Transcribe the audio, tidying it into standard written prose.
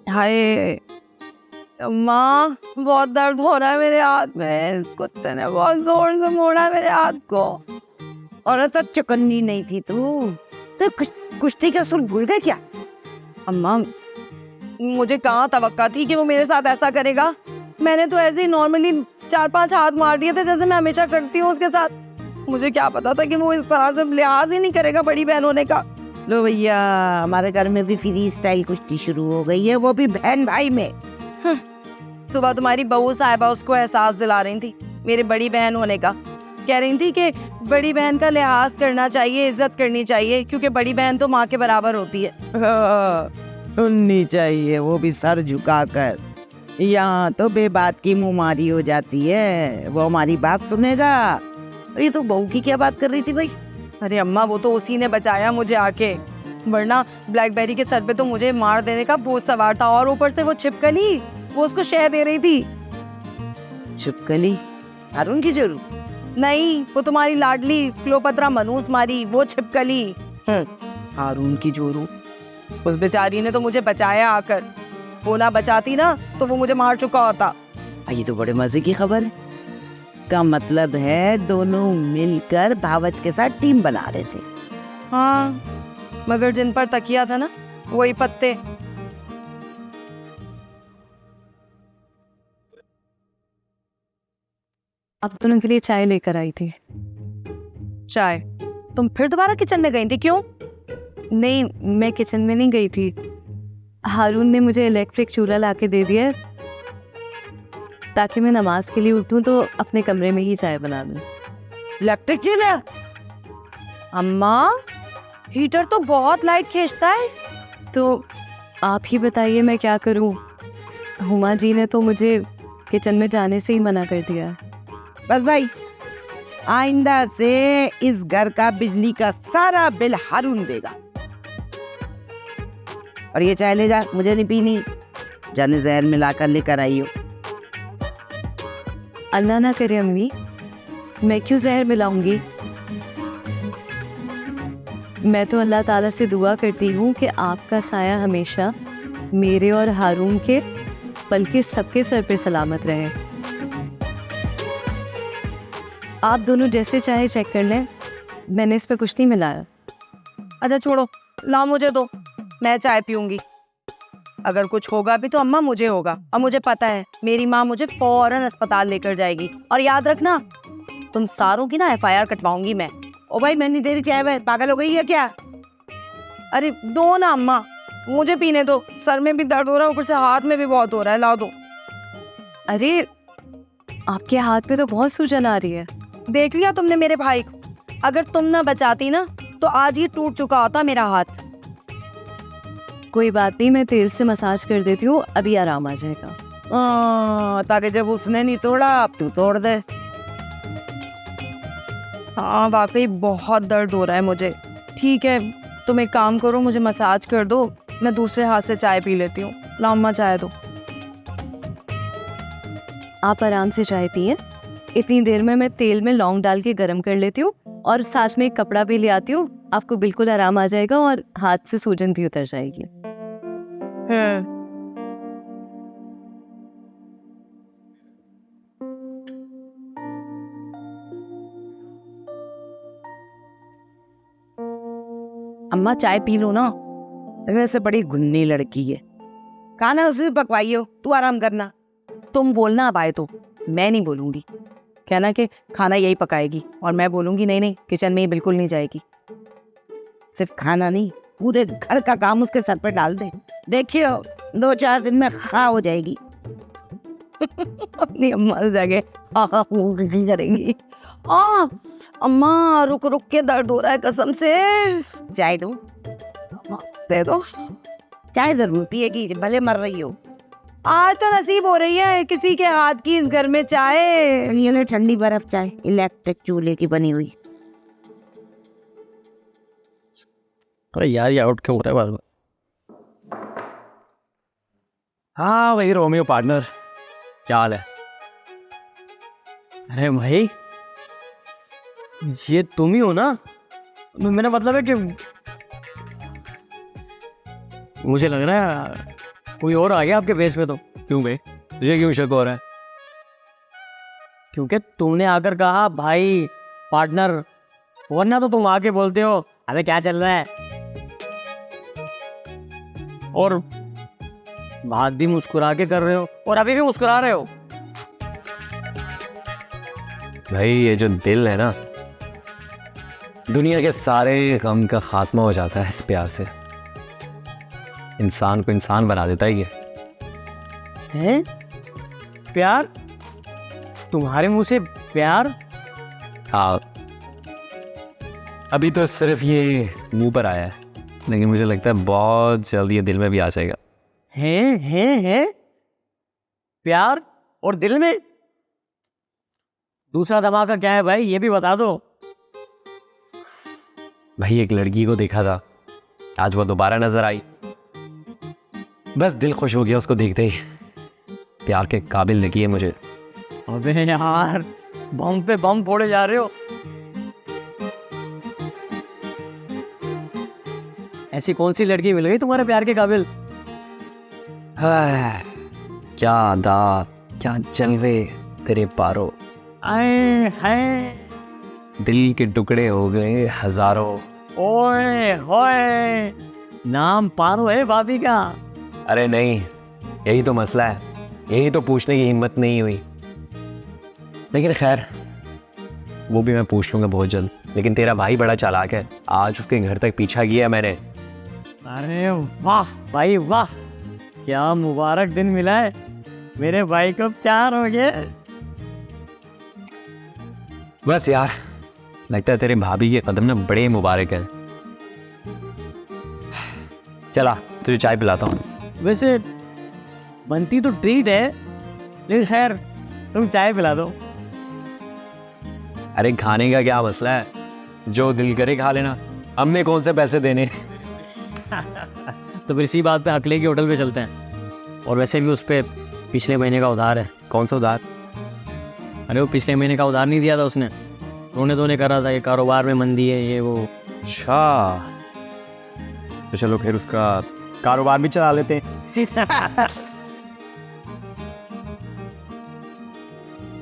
हाय अम्मा, बहुत दर्द हो रहा है मेरे हाथ में। इस कुत्ते ने बहुत जोर से मोड़ा है मेरे हाथ को। और तो चुकन्नी नहीं थी तू तो कुश्ती का असूल भूल गए क्या? अम्मा, मुझे कहाँ तवक्का थी कि वो मेरे साथ ऐसा करेगा। मैंने तो ऐसे ही नॉर्मली 4-5 हाथ मार दिए थे जैसे मैं हमेशा करती हूँ उसके साथ। मुझे क्या पता था कि वो इस तरह से लिहाज ही नहीं करेगा बड़ी बहन होने का। लो भैया, हमारे घर में भी फ्री स्टाइल कुश्ती शुरू हो गई है, वो भी बहन भाई में। सुबह तुम्हारी बहू साहिबा उसको एहसास दिला रही थी मेरी बड़ी बहन होने का। कह रही थी कि बड़ी बहन का लिहाज करना चाहिए, इज्जत करनी चाहिए, क्योंकि बड़ी बहन तो माँ के बराबर होती है। सुननी चाहिए, वो भी सर झुकाकर। यहाँ तो बेबात की मुँहमारी हो जाती है, वो हमारी बात सुनेगा। ये तो बहू की क्या बात कर रही थी भाई? अरे अम्मा, वो तो उसी ने बचाया मुझे आके, वरना ब्लैकबेरी के सर पे तो मुझे मार देने का भूत सवार था। और ऊपर से वो छिपकली, वो उसको शह दे रही थी। छिपकली? हारून की जोरू? नहीं, वो तुम्हारी लाडली क्लोपत्रा मनूस मारी, वो छिपकली। हारून की जोरू? उस बेचारी ने तो मुझे बचाया आकर। वो ना बचाती ना तो वो मुझे मार चुका होता। ये तो बड़े मजे की खबर है। इसका मतलब है दोनों मिलकर भावच के साथ टीम बना रहे थे। हाँ, मगर जिन पर तकिया था ना, वही पत्ते। आप दोनों के लिए चाय लेकर आई थी। चाय? तुम फिर दोबारा किचन में गई थी? क्यों? नहीं, मैं किचन में नहीं गई थी। हारून ने मुझे इलेक्ट्रिक चूल्हा लाके दे दिया है ताकि मैं नमाज के लिए उठूं तो अपने कमरे में ही चाय बना दूं। इलेक्ट्रिक चूल्हा? अम्मा, हीटर तो बहुत लाइट खींचता है। तो आप ही बताइए मैं क्या करूं। हुमा जी ने तो मुझे किचन में जाने से ही मना कर दिया। बस भाई, आइंदा से इस घर का बिजली का सारा बिल हारून देगा। और ये चाय ले जा, मुझे नहीं पीनी। जाने जहर मिलाकर लेकर आई हो। अल्लाह ना करे अम्मी, मैं क्यों जहर मिलाऊंगी। मैं तो अल्लाह ताला से दुआ करती हूँ कि आपका साया हमेशा मेरे और हारून के बल्कि सबके सर पे सलामत रहे। आप दोनों जैसे चाहे चेक कर लें, मैंने इस पे कुछ नहीं मिलाया। अच्छा छोड़ो, लाओ मुझे दो, मैं चाय पीऊंगी। अगर कुछ होगा भी तो अम्मा मुझे होगा, और मुझे पता है मेरी माँ मुझे फौरन अस्पताल लेकर जाएगी। और याद रखना, तुम सारों की ना FIR कटवाऊंगी मैं। ओ भाई, मैं नहीं दे रही चाय। भाई पागल हो गई है क्या? अरे दो ना अम्मा, मुझे पीने दो। सर में भी दर्द हो रहा है, ऊपर से हाथ में भी बहुत हो रहा है। लाओ दो। अरे आपके हाथ पे तो बहुत सूजन आ रही है। देख लिया तुमने मेरे भाई को? अगर तुम ना बचाती ना तो आज ये टूट चुका होता मेरा हाथ। कोई बात नहीं, मैं तेल से मसाज कर देती हूँ, अभी आराम आ जाएगा। ताकि जब उसने नहीं तोड़ा अब तू तोड़ दे। हाँ वाकई बहुत दर्द हो रहा है मुझे। ठीक है, तुम एक काम करो, मुझे मसाज कर दो, मैं दूसरे हाथ से चाय पी लेती हूँ। लाओ अम्मा चाय दो। आप आराम से चाय पिए। इतनी देर में मैं तेल में लौंग डाल के गरम कर लेती हूँ और साथ में एक कपड़ा भी ले आती हूँ। आपको बिल्कुल आराम आ जाएगा और हाथ से सूजन भी उतर जाएगी। अम्मा चाय पी लो ना। वैसे बड़ी गुन्नी लड़की है, खाना उसे पकवाई हो, तू आराम करना। तुम बोलना अब आए तो, मैं नहीं बोलूंगी। कहना कि खाना यही पकाएगी, और मैं बोलूंगी नहीं नहीं, किचन में ही बिल्कुल नहीं जाएगी। सिर्फ खाना नहीं, पूरे घर का काम उसके सर पे डाल दे। देखियो 2-4 दिन में खा हो जाएगी। अपनी अम्मा से जाके करेंगी। अम्मा रुक रुक के दर्द हो रहा है कसम से। चाय दूं? दे दो। चाय जरूर पिएगी, भले मर रही हो। आज तो नसीब हो रही है किसी के हाथ की इस घर में चाय। ये ले ठंडी बर्फ चाय, इलेक्ट्रिक चूल्हे की बनी हुई। अरे यार, ये आउट क्यों हो रहा है बार बार? हाँ भाई, रोमियो पार्टनर, क्या हाल है? अरे भाई, ये तुम ही हो ना? मेरा मतलब है कि मुझे लग रहा है कोई और आ गया आपके बेस पे तो? क्यों बे, तुझे क्यों शक हो रहा है? क्योंकि तुमने आकर कहा भाई पार्टनर, वरना तो तुम आके बोलते हो अबे क्या चल रहा है, और बात भी मुस्कुरा के कर रहे हो और अभी भी मुस्कुरा रहे हो। भाई ये जो दिल है ना, दुनिया के सारे गम का खात्मा हो जाता है इस प्यार से। इंसान को इंसान बना देता है ये। हैं? प्यार? तुम्हारे मुंह से प्यार? हाँ, अभी तो सिर्फ ये मुंह पर आया है, लेकिन मुझे लगता है बहुत जल्द ये दिल में भी आ जाएगा। हैं? प्यार और दिल में? दूसरा धमाका क्या है भाई, ये भी बता दो। भाई एक लड़की को देखा था, आज वो दोबारा नजर आई, बस दिल खुश हो गया उसको देखते ही। प्यार के काबिल लगी है मुझे। अबे यार, बम पे बम फोड़े जा रहे हो। ऐसी कौन सी लड़की मिल गई तुम्हारे प्यार के काबिल? क्या अदा, क्या जलवे तेरे पारो, आए हाय, दिल के टुकड़े हो गए हजारों। ओए होए, नाम पारो है भाभी का? अरे नहीं, यही तो मसला है, यही तो पूछने की हिम्मत नहीं हुई। लेकिन खैर, वो भी मैं पूछ लूंगा बहुत जल्द। लेकिन तेरा भाई बड़ा चालाक है, आज उसके घर तक पीछा किया मैंने। अरे वाह भाई वाह, क्या मुबारक दिन मिला है, मेरे भाई को प्यार हो गया। बस यार, लगता है तेरे भाभी के कदम ना बड़े मुबारक है। चला तुझे चाय पिलाता हूँ। वैसे बनती तो ट्रीट है, लेकिन खैर तुम चाय पिला दो। अरे खाने का क्या मसला है, जो दिल करे खा लेना, हमने कौन से पैसे देने। तो फिर इसी बात पे अकले के होटल पे चलते हैं। और वैसे भी उस पे पिछले महीने का उधार है। कौन सा उधार? अरे वो पिछले महीने का उधार नहीं दिया था उसने, रोने धोने कर रहा था कि कारोबार में मंदी है ये वो। अच्छा, तो चलो फिर उसका कारोबार भी चला लेते हैं।